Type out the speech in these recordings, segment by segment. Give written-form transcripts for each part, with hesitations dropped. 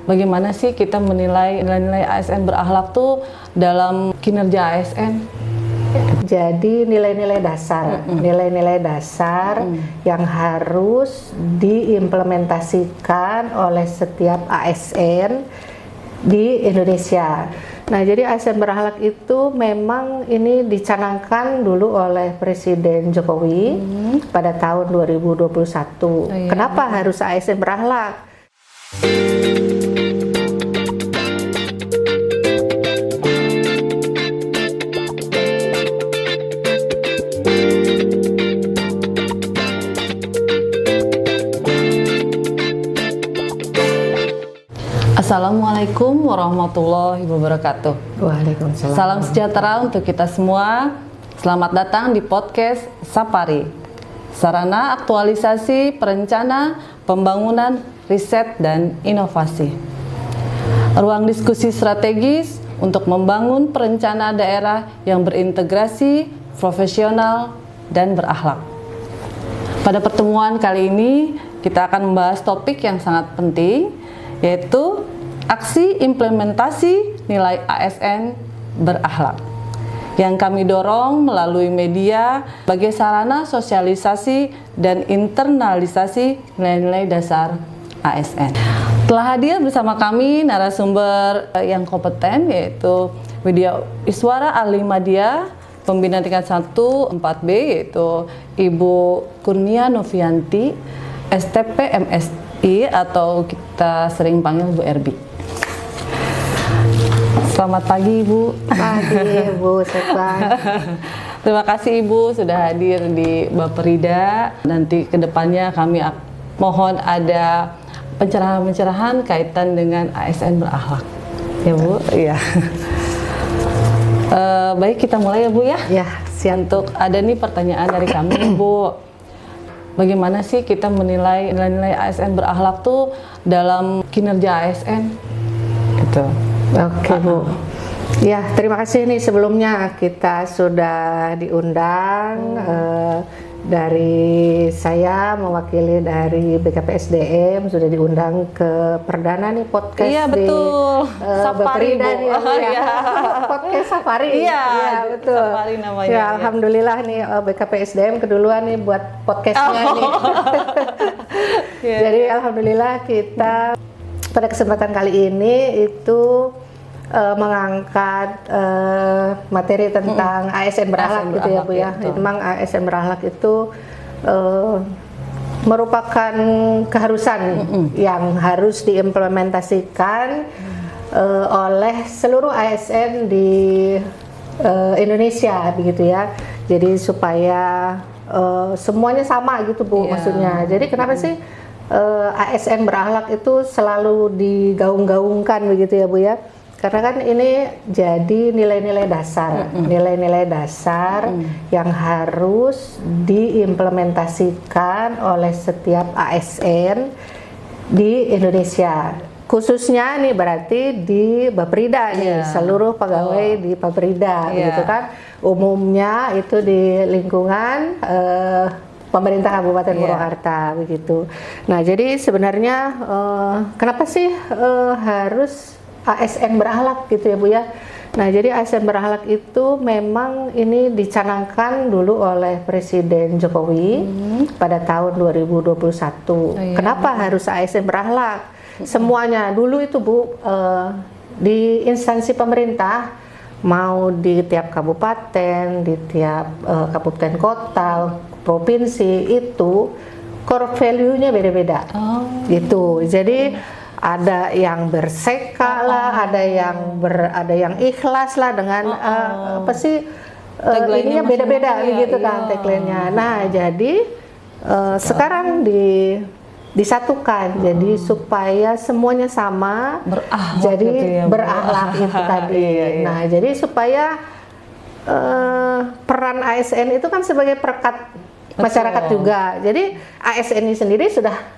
bagaimana sih kita menilai nilai-nilai ASN berakhlak tuh dalam kinerja ASN? Jadi nilai-nilai dasar yang harus diimplementasikan oleh setiap ASN di Indonesia. Nah, jadi ASN berakhlak itu memang ini dicanangkan dulu oleh Presiden Jokowi pada tahun 2021. Kenapa harus ASN berakhlak? Assalamualaikum warahmatullahi wabarakatuh. Waalaikumsalam. Salam sejahtera untuk kita semua. Selamat datang di podcast Sapari, sarana aktualisasi perencana, pembangunan, riset, dan inovasi. Ruang diskusi strategis untuk membangun perencana daerah yang berintegrasi, profesional, dan berakhlak. Pada pertemuan kali ini, kita akan membahas topik yang sangat penting, yaitu aksi implementasi nilai ASN berakhlak yang kami dorong melalui media sebagai sarana sosialisasi dan internalisasi nilai-nilai dasar ASN. Telah hadir bersama kami narasumber yang kompeten, yaitu Widya Iswara Ahli Madya, pembina tingkat 1 4B, yaitu Ibu Kurnia Novianti, STP MSI atau kita sering panggil Bu Erbi. Selamat pagi Ibu. Pagi Bu Sekban. Terima kasih Ibu sudah hadir di Baperida. Nanti kedepannya kami mohon ada pencerahan-pencerahan kaitan dengan ASN berakhlak. Ya Bu. Iya. Baik, kita mulai ya Bu ya. Ya, siap. Untuk ada nih pertanyaan dari kami Bu. Bagaimana sih kita menilai nilai-nilai ASN berakhlak tuh dalam kinerja ASN? Gitu. Oke Bu. Ya, terima kasih nih sebelumnya kita sudah diundang dari saya mewakili dari BKPSDM sudah diundang ke perdana nih podcast. Iya betul. Sapari nih ya. Podcast Sapari. Iya betul. Sapari namanya. Ya, alhamdulillah nih BKPSDM keduluan nih buat podcastnya nih. Jadi alhamdulillah kita pada kesempatan kali ini itu mengangkat materi tentang ASN berakhlak gitu ya Bu ya. Memang ASN berakhlak itu merupakan keharusan yang harus diimplementasikan oleh seluruh ASN di Indonesia begitu ya. Jadi supaya semuanya sama gitu Bu maksudnya. Jadi kenapa sih ASN berakhlak itu selalu digaung-gaungkan begitu ya Bu ya? Karena kan ini jadi nilai-nilai dasar yang harus diimplementasikan oleh setiap ASN di Indonesia. Khususnya nih berarti di Baperida nih, seluruh pegawai di Baperida gitu kan. Umumnya itu di lingkungan pemerintah Kabupaten Purwakarta begitu. Nah, jadi sebenarnya kenapa sih harus ASN berakhlak gitu ya Bu ya? Nah, jadi ASN berakhlak itu memang ini dicanangkan dulu oleh Presiden Jokowi pada tahun 2021. Kenapa harus ASN berakhlak? Semuanya dulu itu Bu di instansi pemerintah, mau di tiap kabupaten, di tiap kabupaten kota, provinsi itu core value-nya beda-beda. Gitu. Jadi ada yang berseka lah, ada yang ikhlas lah dengan apa sih ininya beda-beda gitu kan tagline-nya. Nah, jadi sekarang disatukan jadi supaya semuanya sama, jadi berakhlak itu tadi. Nah, jadi supaya peran ASN itu kan sebagai perekat masyarakat juga. Jadi ASN ini sendiri sudah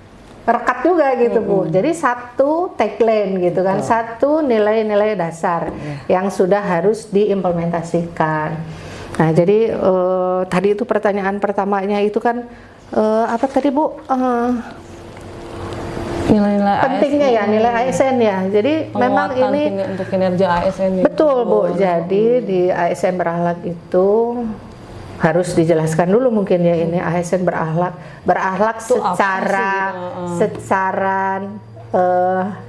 rekat juga gitu Bu. Jadi satu tagline gitu kan, satu nilai-nilai dasar yang sudah harus diimplementasikan. Nah, jadi tadi itu pertanyaan pertamanya itu kan apa tadi Bu? Nilai-nilai pentingnya ya nilai ASN ya. Jadi memang penguatan ini untuk kinerja ASN ini. betul Bu. Jadi di ASN berakhlak itu harus dijelaskan dulu mungkin ya ini ASN berakhlak Itu apa secara sih? secara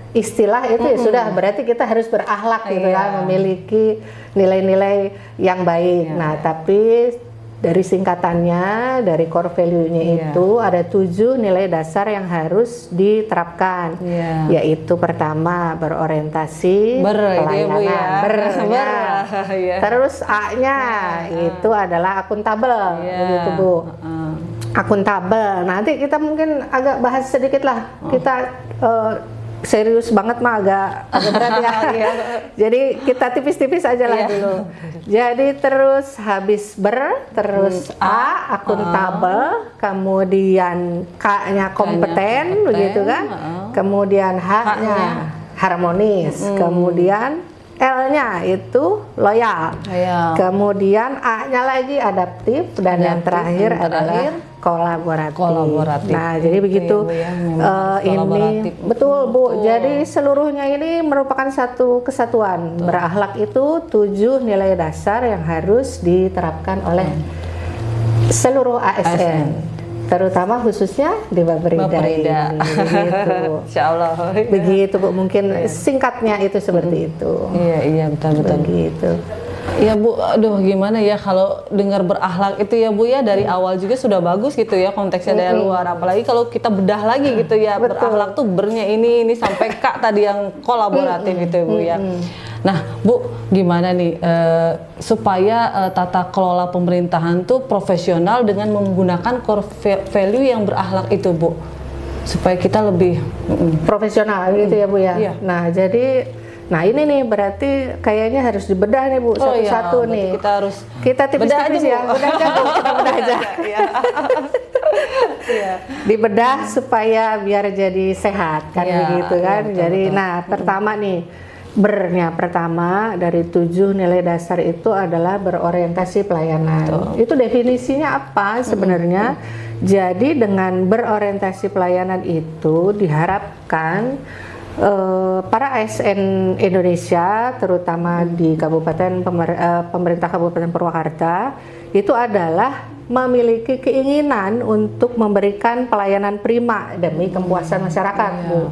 istilah itu ya sudah berarti kita harus berakhlak gitu Iya. kan, memiliki nilai-nilai yang baik. Iya. Nah, tapi dari singkatannya, dari core value-nya Iya. itu ada 7 nilai dasar yang harus diterapkan. Iya. Yaitu pertama berorientasi Itu ya Bu ya. pelayanan. Ber, ya. Terus A-nya itu adalah akuntabel, Iya. begitu Bu. Heeh. Akuntabel. Nanti kita mungkin agak bahas sedikit lah. Kita serius banget mah agak berat ya. Iya. Jadi kita tipis-tipis aja lah Iya. dulu. Jadi terus habis terus A akuntabel, kemudian K-nya kompeten, begitu kan? Kemudian H-nya harmonis, kemudian L-nya itu loyal. Iya. Kemudian A-nya lagi adaptif dan yang terakhir yang adalah terakhir kolaboratif. Nah, jadi Itu begitu ya, Bu, ya, memang ini kolaboratif. betul Bu. Jadi seluruhnya ini merupakan satu kesatuan. Berakhlak itu 7 nilai dasar yang harus diterapkan oleh seluruh ASN. Terutama khususnya di Baperida ini. Begitu. Insya Allah. Begitu Bu, mungkin singkatnya itu seperti itu. Iya betul. Begitu. Ya Bu, aduh gimana ya kalau dengar berakhlak itu ya Bu ya dari awal juga sudah bagus gitu ya konteksnya dari luar, apalagi kalau kita bedah lagi gitu ya. Berakhlak tuh bernya ini sampai Kak tadi yang kolaboratif gitu ya Bu ya. Nah Bu, gimana nih supaya tata kelola pemerintahan tuh profesional dengan menggunakan core value yang berakhlak itu Bu, supaya kita lebih profesional gitu ya Bu ya. Iya. Nah, jadi ini nih berarti kayaknya harus dibedah nih Bu satu-satu iya, nih. kita harus kita tipis-tipis ya. Bu. Bedah aja Bu, kita bedah aja. Iya. Dibedah supaya biar jadi sehat kan Iya, begitu iya, kan. betul, Jadi betul. pertama nih pertama dari 7 nilai dasar itu adalah berorientasi pelayanan. Itu definisinya apa sebenarnya? Jadi dengan berorientasi pelayanan itu diharapkan para ASN Indonesia, terutama di pemerintah Kabupaten Purwakarta, itu adalah memiliki keinginan untuk memberikan pelayanan prima demi kepuasan masyarakat, Bu.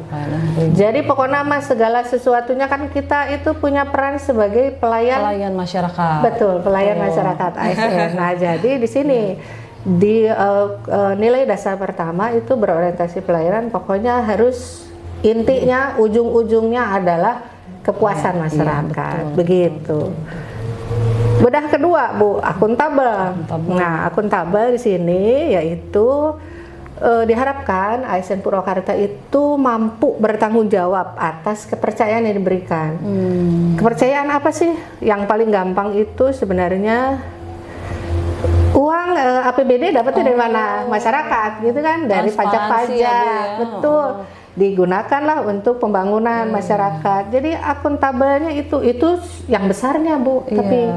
Jadi pokoknya mas segala sesuatunya kan kita itu punya peran sebagai pelayan masyarakat. Betul, pelayan masyarakat ASN. Nah, jadi di sini di nilai dasar pertama itu berorientasi pelayanan, pokoknya harus intinya ujung-ujungnya adalah kepuasan masyarakat, begitu. Bedah kedua, Bu, akuntabel. Nah, akuntabel di sini yaitu diharapkan ASN Purwakarta itu mampu bertanggung jawab atas kepercayaan yang diberikan. Kepercayaan apa sih? Yang paling gampang itu sebenarnya uang APBD dapatnya dari mana? Masyarakat, gitu kan? Dari pajak-pajak, ya, Bu, ya. betul. Digunakanlah untuk pembangunan masyarakat. Jadi akuntabelnya itu yang besarnya Bu, tapi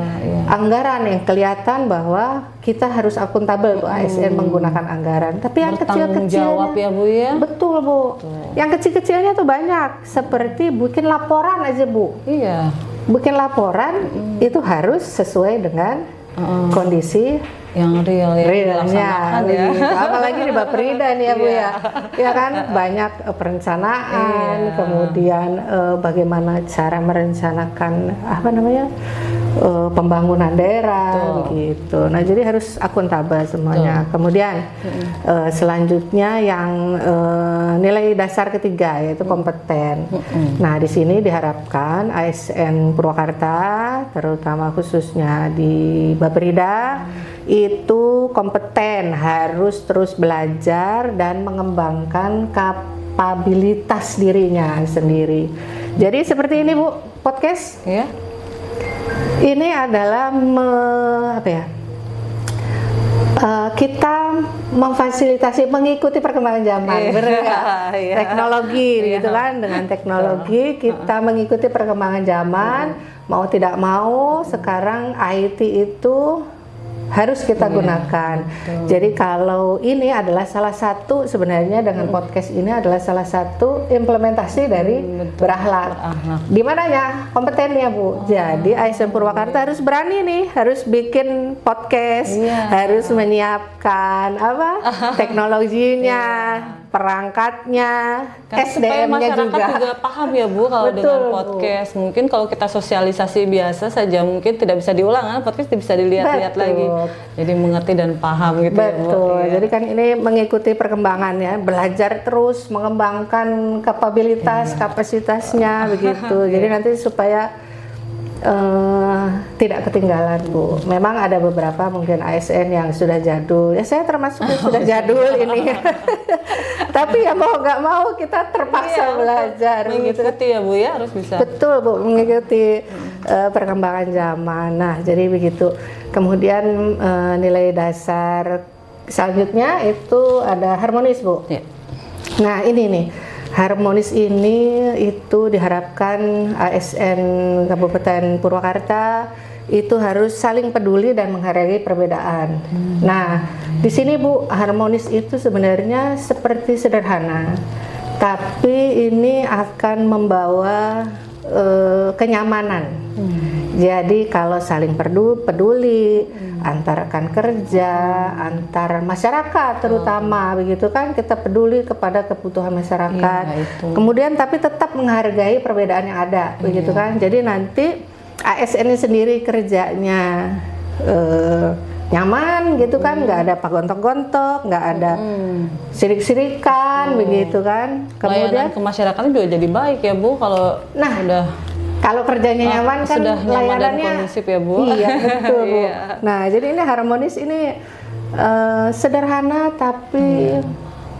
anggaran yang kelihatan bahwa kita harus akuntabel Bu, ASN menggunakan anggaran. Tapi yang kecil-kecilnya ya Bu ya. Betul Bu. Yang kecil-kecilnya tuh banyak, seperti bikin laporan aja Bu. Iya. Bikin laporan itu harus sesuai dengan kondisi yang realnya, ya. apalagi di Baperida nih ya Bu ya, ya kan banyak perencanaan, kemudian bagaimana cara merencanakan pembangunan daerah, begitu. Nah jadi harus akuntabel semuanya. Kemudian selanjutnya yang nilai dasar ketiga yaitu kompeten. Nah di sini diharapkan ASN Purwakarta, terutama khususnya di Baperida, itu kompeten, harus terus belajar dan mengembangkan kapabilitas dirinya sendiri. Jadi seperti ini Bu, podcast. Iya. Ini adalah kita memfasilitasi, mengikuti perkembangan zaman, teknologi, gitu kan. Dengan teknologi kita mengikuti perkembangan zaman, mau tidak mau sekarang IT itu harus kita gunakan. Jadi kalau ini adalah salah satu sebenarnya dengan podcast ini adalah salah satu implementasi dari berakhlak. Di mananya kompetennya Bu. Jadi ASN Purwakarta harus berani nih, harus bikin podcast, harus menyiapkan teknologinya, perangkatnya, karena supaya SDM-nya masyarakat juga paham ya Bu kalau dengan podcast. Mungkin kalau kita sosialisasi biasa saja mungkin tidak bisa diulang, kan podcast bisa dilihat-lihat lagi. Jadi mengerti dan paham gitu ya Bu. Betul. Jadi kan ini mengikuti perkembangannya, belajar terus mengembangkan kapasitasnya begitu. Jadi nanti supaya tidak ketinggalan Bu. Memang ada beberapa mungkin ASN yang sudah jadul. Ya saya termasuk yang sudah jadul ini. Tapi ya mau nggak mau kita terpaksa belajar. Mengikuti ya Bu ya, harus bisa. Betul Bu, mengikuti perkembangan zaman. Nah jadi begitu. Kemudian nilai dasar selanjutnya itu ada harmonis Bu. Nah ini nih. Harmonis ini itu diharapkan ASN Kabupaten Purwakarta itu harus saling peduli dan menghargai perbedaan. Nah, di sini Bu, harmonis itu sebenarnya seperti sederhana, tapi ini akan membawa kenyamanan. Jadi kalau saling peduli antar rekan kerja, antar masyarakat terutama begitu kan, kita peduli kepada kebutuhan masyarakat. Kemudian tapi tetap menghargai perbedaan yang ada begitu kan. Jadi nanti ASN sendiri kerjanya nyaman gitu kan, nggak ada pagontok-gontok, nggak ada sirik-sirikan begitu kan. Kemudian ke masyarakatnya juga jadi baik ya Bu kalau sudah. Kalau kerjanya nyaman kan sudah nyaman dan layanannya kondusif ya Bu. Iya betul Bu. Nah jadi ini harmonis ini sederhana tapi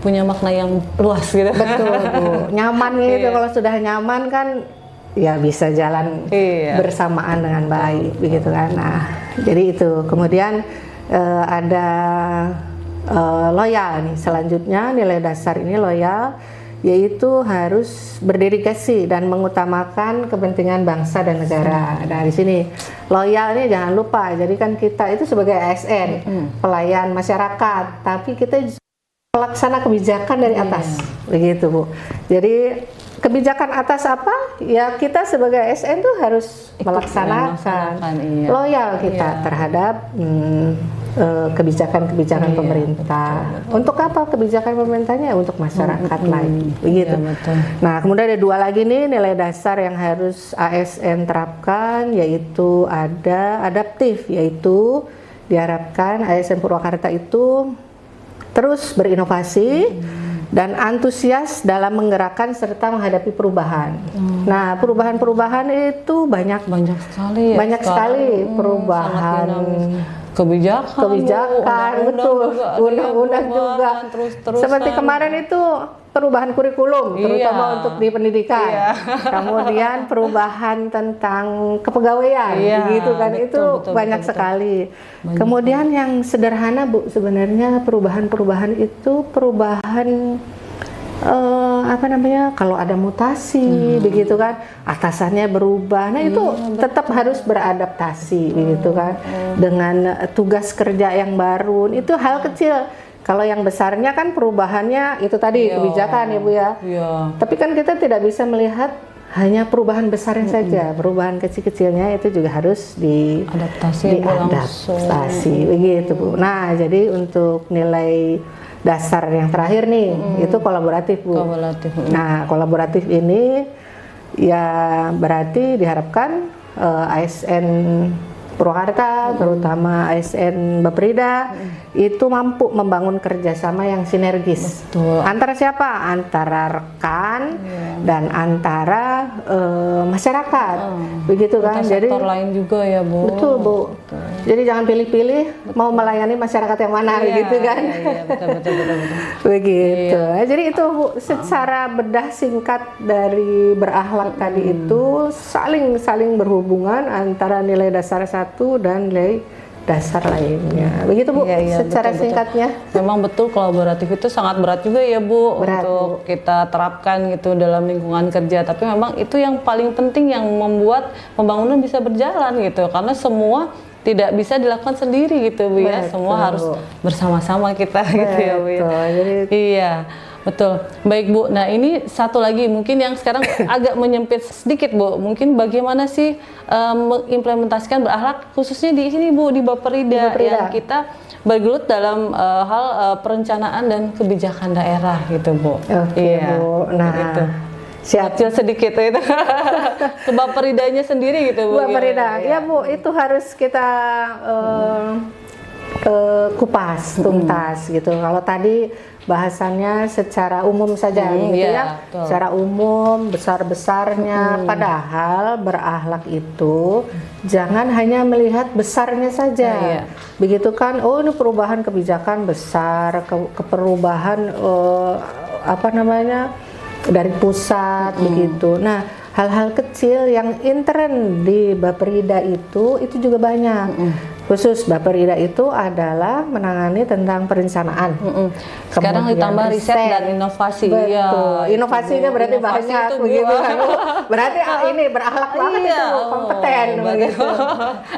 punya makna yang luas gitu. Betul Bu. Nyaman gitu. Kalau sudah nyaman kan ya bisa jalan bersamaan dengan baik begitu kan. Nah jadi itu. Kemudian ada loyal nih. Selanjutnya nilai dasar ini loyal, yaitu harus berdedikasi dan mengutamakan kepentingan bangsa dan negara. Nah di sini loyal ini jangan lupa. Jadi kan kita itu sebagai ASN pelayan masyarakat, tapi kita pelaksana kebijakan dari atas, begitu Bu. Jadi kebijakan atas apa? Ya kita sebagai ASN tuh harus melaksanakan loyal kita terhadap kebijakan-kebijakan pemerintah. Untuk apa kebijakan pemerintahnya? Untuk masyarakat lain, begitu. Nah, kemudian ada dua lagi nih nilai dasar yang harus ASN terapkan, yaitu ada adaptif, yaitu diharapkan ASN Purwakarta itu terus berinovasi dan antusias dalam menggerakkan serta menghadapi perubahan. Nah, perubahan-perubahan itu banyak sekali. Banyak sekali perubahan. Kebijakan betul, undang-undang juga. Seperti kemarin itu perubahan kurikulum, terutama untuk di pendidikan. Kemudian perubahan tentang kepegawaian, gitu kan, itu banyak sekali. Kemudian yang sederhana Bu, sebenarnya perubahan-perubahan itu perubahan kalau ada mutasi begitu kan, atasannya berubah, nah itu tetap harus beradaptasi begitu kan, dengan tugas kerja yang baru. Itu hal kecil. Kalau yang besarnya kan perubahannya itu tadi kebijakan ya Bu ya. Tapi kan kita tidak bisa melihat hanya perubahan besarnya saja, perubahan kecil-kecilnya itu juga harus diadaptasi begitu Bu. Nah jadi untuk nilai dasar yang terakhir nih itu kolaboratif Bu. Nah kolaboratif ini ya berarti diharapkan ASN Purwakarta, terutama ASN Baprida itu mampu membangun kerjasama yang sinergis. Antara siapa? Antara rekan dan antara masyarakat, begitu kan? Jadi sektor lain juga ya Bu. Betul Bu. Jadi jangan pilih-pilih mau melayani masyarakat yang mana, gitu kan? Betul. Begitu. Jadi itu Bu, secara bedah singkat dari berakhlak tadi itu saling berhubungan antara nilai dasar satu dan nilai dasar lainnya. Begitu Bu, secara singkatnya. Memang betul kolaboratif itu sangat berat juga ya Bu untuk kita terapkan gitu dalam lingkungan kerja. Tapi memang itu yang paling penting yang membuat pembangunan bisa berjalan gitu. Karena semua tidak bisa dilakukan sendiri gitu Bu ya. Semua harus bersama-sama kita gitu ya Bu ya. Jadi, iya. Betul, baik Bu. Nah ini satu lagi mungkin yang sekarang agak menyempit sedikit Bu. Mungkin bagaimana sih mengimplementasikan berakhlak khususnya di sini Bu, di Baperida yang kita bergelut dalam hal perencanaan dan kebijakan daerah gitu Bu. Iya. Bu. Nah gitu. Kecil sedikit itu ke Baperidanya sendiri gitu Bu. Baperida, ya Bu, itu harus kita kupas tuntas gitu. Kalau tadi bahasannya secara umum saja gitu ya, betul. Secara umum besar-besarnya, padahal berakhlak itu jangan hanya melihat besarnya saja. Begitu kan, oh ini perubahan kebijakan besar, perubahan apa namanya dari pusat begitu. Nah, hal-hal kecil yang intern di Baperida itu juga banyak. Khusus Baperida itu adalah menangani tentang perencanaan. Sekarang ditambah riset dan inovasi. Betul. Ya, inovasinya berarti inovasi banyak begitu kan. Berarti ini berakhlak banget itu, kompeten begitu.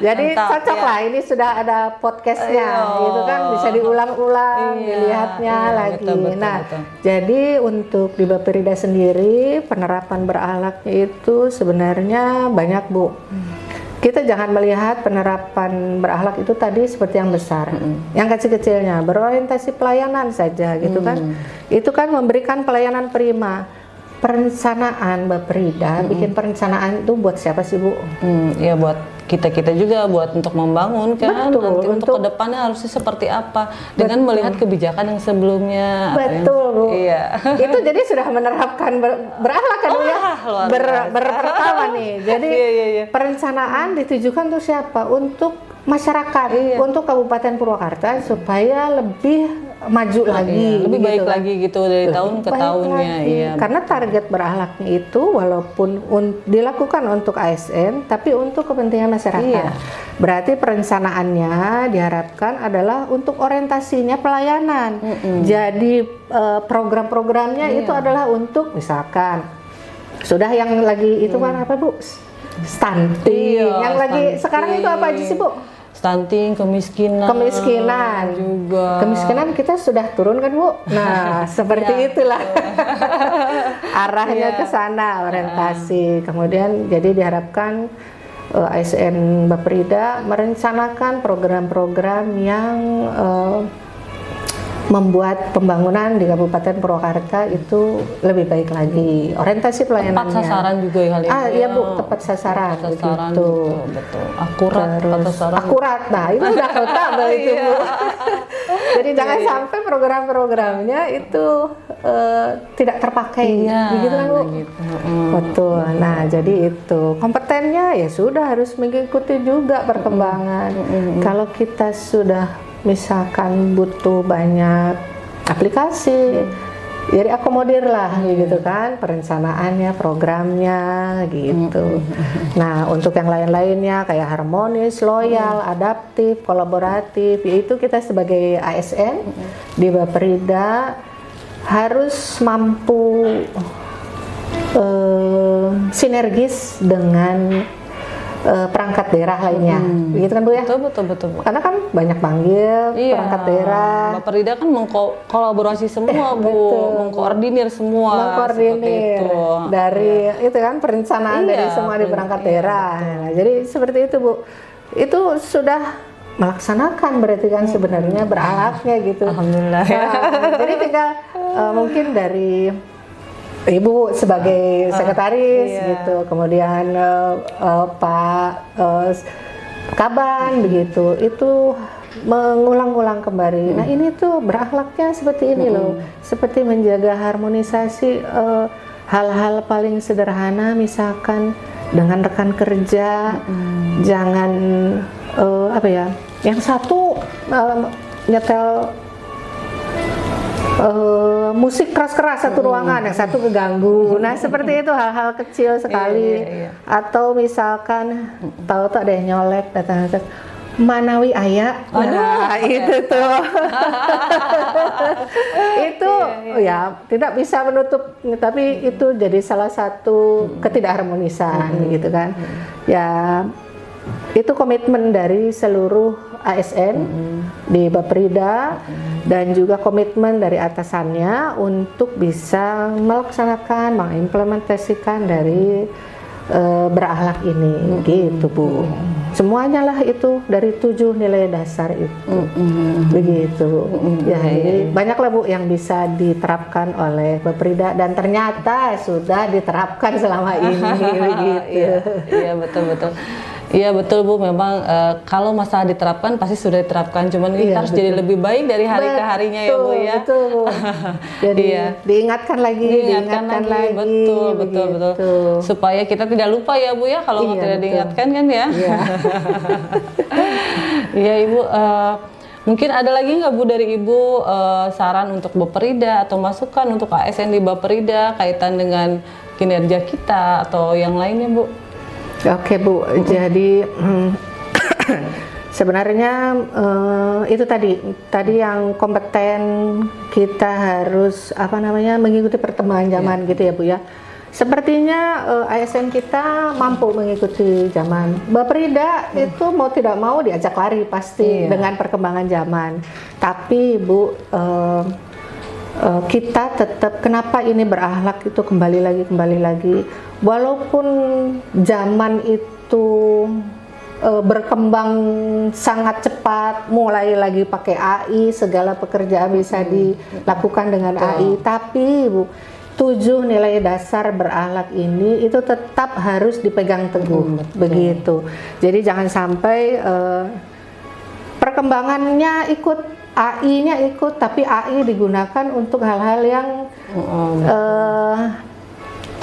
Jadi cocok lah, ini sudah ada podcastnya gitu kan, bisa diulang-ulang, dilihatnya lagi. Betul. Jadi untuk di Baperida sendiri penerapan berakhlaknya itu sebenarnya banyak Bu. Kita jangan melihat penerapan berakhlak itu tadi seperti yang besar, yang kecil-kecilnya berorientasi pelayanan saja gitu kan. Itu kan memberikan pelayanan prima. Perencanaan Baperida, bikin perencanaan itu buat siapa sih Bu? Ya buat kita juga, buat untuk membangun kan. Betul, nanti untuk kedepannya harusnya seperti apa dengan melihat kebijakan yang sebelumnya. Betul Bu. Iya. Itu jadi sudah menerapkan berakhlak kan Bu ya. Pertama nih. Jadi perencanaan ditujukan untuk siapa? Untuk masyarakat, untuk Kabupaten Purwakarta supaya lebih maju lagi, lebih baik kan? lagi gitu dari tahun ke tahunnya. Karena target berakhlaknya itu walaupun dilakukan untuk ASN, tapi untuk kepentingan masyarakat. Berarti perencanaannya diharapkan adalah untuk orientasinya pelayanan. Jadi program-programnya itu adalah untuk misalkan sudah yang lagi itu kan apa Bu? Stunting. Yang lagi sekarang itu apa aja sih Bu? Stunting, kemiskinan juga. Kemiskinan kita sudah turun kan Bu? Nah seperti itulah arahnya ke sana orientasi. Kemudian jadi diharapkan ASN Baperida merencanakan program-program yang membuat pembangunan di Kabupaten Purwakarta itu lebih baik lagi. Orientasi pelayanannya. Tepat sasaran juga kali ya. Iya Bu, tepat sasaran. Gitu. Betul. Akurat. Akurat. Nah itu udah total itu Bu. Jadi jangan sampai program-programnya itu tidak terpakai. Begitu kan Bu? Betul. Nah jadi itu kompetennya ya sudah harus mengikuti juga perkembangan. Kalau kita sudah misalkan butuh banyak aplikasi, jadi akomodir lah gitu kan, perencanaannya, programnya gitu. Nah untuk yang lain-lainnya kayak harmonis, loyal, adaptif, kolaboratif, yaitu kita sebagai ASN di Baperida harus mampu sinergis dengan perangkat daerah lainnya, begitu kan Bu ya? Betul. Karena kan banyak panggil perangkat daerah. Baperida kan mengkolaborasi semua Bu, mengkoordinir semua. Mengkoordinir dari itu kan perencanaan dari semua di perangkat daerah. Nah, jadi seperti itu Bu. Itu sudah melaksanakan berarti kan sebenarnya berakhlaknya gitu. Alhamdulillah. Jadi tinggal mungkin dari Ibu sebagai sekretaris gitu, kemudian Pak Kaban begitu, itu mengulang-ulang kembali. Nah ini tuh berakhlaknya seperti ini loh, seperti menjaga harmonisasi hal-hal paling sederhana, misalkan dengan rekan kerja, jangan apa ya, yang satu nyetel musik keras-keras satu ruangan, yang satu keganggu. Nah seperti itu hal-hal kecil sekali. Atau misalkan tahu-tahu ada yang nyolek datang Manawi Ayah. Nah itu tuh itu ya tidak bisa menutup, tapi itu jadi salah satu ketidakharmonisan gitu kan ya. itu komitmen dari seluruh ASN di Baprida dan juga komitmen dari atasannya untuk bisa melaksanakan, mengimplementasikan dari berakhlak ini, gitu Bu. Semuanya lah itu dari 7 nilai dasar itu, begitu. Ya, jadi banyaklah Bu yang bisa diterapkan oleh Baprida dan ternyata sudah diterapkan selama ini, begitu. Iya betul. Iya betul Bu, memang kalau masalah diterapkan pasti sudah diterapkan, cuman kita harus jadi lebih baik dari hari ke harinya ya Bu ya. Betul Bu. Jadi diingatkan lagi. Betul. Supaya kita tidak lupa ya Bu ya, kalau tidak diingatkan kan ya. Iya. Iya Ibu, mungkin ada lagi nggak Bu dari Ibu saran untuk Baprida atau masukan untuk ASN di Baprida kaitan dengan kinerja kita atau yang lainnya Bu? Oke Bu, jadi sebenarnya itu tadi yang kompeten kita harus mengikuti perkembangan zaman gitu ya Bu ya. Sepertinya ASN kita mampu mengikuti zaman. Baprida itu mau tidak mau diajak lari pasti dengan perkembangan zaman. Tapi Bu, kita tetap, kenapa ini berakhlak itu kembali lagi. Walaupun zaman itu berkembang sangat cepat, mulai lagi pakai AI, segala pekerjaan bisa dilakukan dengan AI, tapi Bu, 7 nilai dasar berakhlak ini itu tetap harus dipegang teguh, begitu. Jadi jangan sampai perkembangannya ikut, AI-nya ikut, tapi AI digunakan untuk hal-hal yang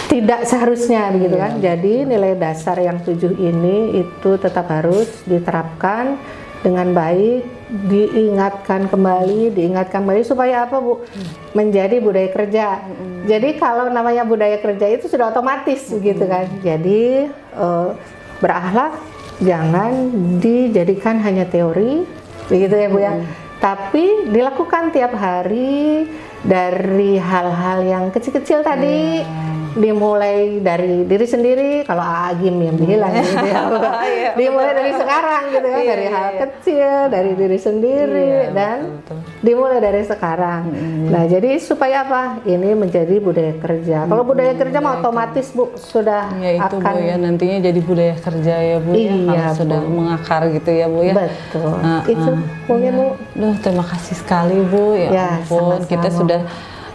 tidak seharusnya, begitu kan. Jadi nilai dasar yang 7 ini itu tetap harus diterapkan dengan baik, diingatkan kembali supaya apa Bu? Menjadi budaya kerja. Jadi kalau namanya budaya kerja itu sudah otomatis begitu kan. Jadi berakhlak jangan dijadikan hanya teori, begitu ya Bu ya. Tapi dilakukan tiap hari dari hal-hal yang kecil-kecil tadi. Dimulai dari diri sendiri, kalau Agim yang bilang gitu ya, dimulai dari sekarang gitu kan, dari hal kecil, dari diri sendiri, dan dimulai dari sekarang. Nah jadi supaya apa? Ini menjadi budaya kerja. Kalau budaya kerja mah otomatis Bu sudah itu akan Bu ya, nantinya jadi budaya kerja ya Bu ya, kalau sudah mengakar gitu ya Bu ya. Betul. Itu mungkin Bu. Terima kasih sekali Bu ya, ampun sama-sama. Kita sudah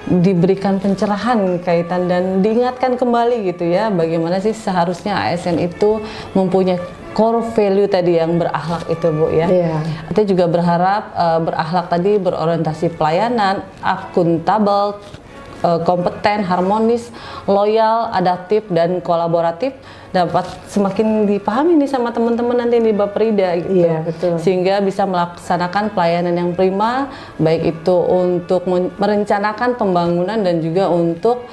diberikan pencerahan kaitan dan diingatkan kembali gitu ya, bagaimana sih seharusnya ASN itu mempunyai core value tadi yang berakhlak itu Bu ya. Kita juga berharap berakhlak tadi berorientasi pelayanan, akuntabel, kompeten, harmonis, loyal, adaptif, dan kolaboratif dapat semakin dipahami nih sama teman-teman nanti di Baprida gitu. Betul. Sehingga bisa melaksanakan pelayanan yang prima, baik itu untuk merencanakan pembangunan dan juga untuk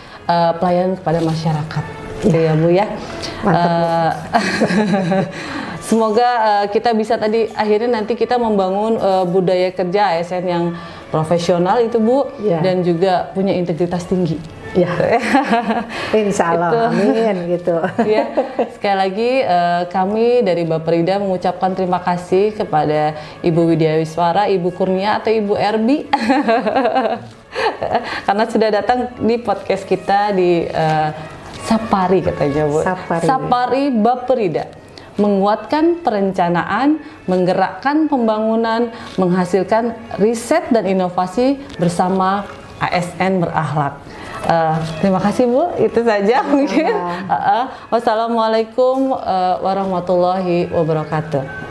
pelayanan kepada masyarakat. Gitu ya Bu ya. Semoga kita bisa tadi akhirnya nanti kita membangun budaya kerja ASN yang profesional itu Bu, dan juga punya integritas tinggi. Insya Allah, amin gitu. Sekali lagi kami dari Baprida mengucapkan terima kasih kepada Ibu Widya Wiswara, Ibu Kurnia atau Ibu Erbi karena sudah datang di podcast kita di Sapari katanya Bu. Sapari Baprida. Menguatkan perencanaan, menggerakkan pembangunan, menghasilkan riset dan inovasi bersama ASN berakhlak. Terima kasih Bu, itu saja mungkin. Wassalamualaikum warahmatullahi wabarakatuh.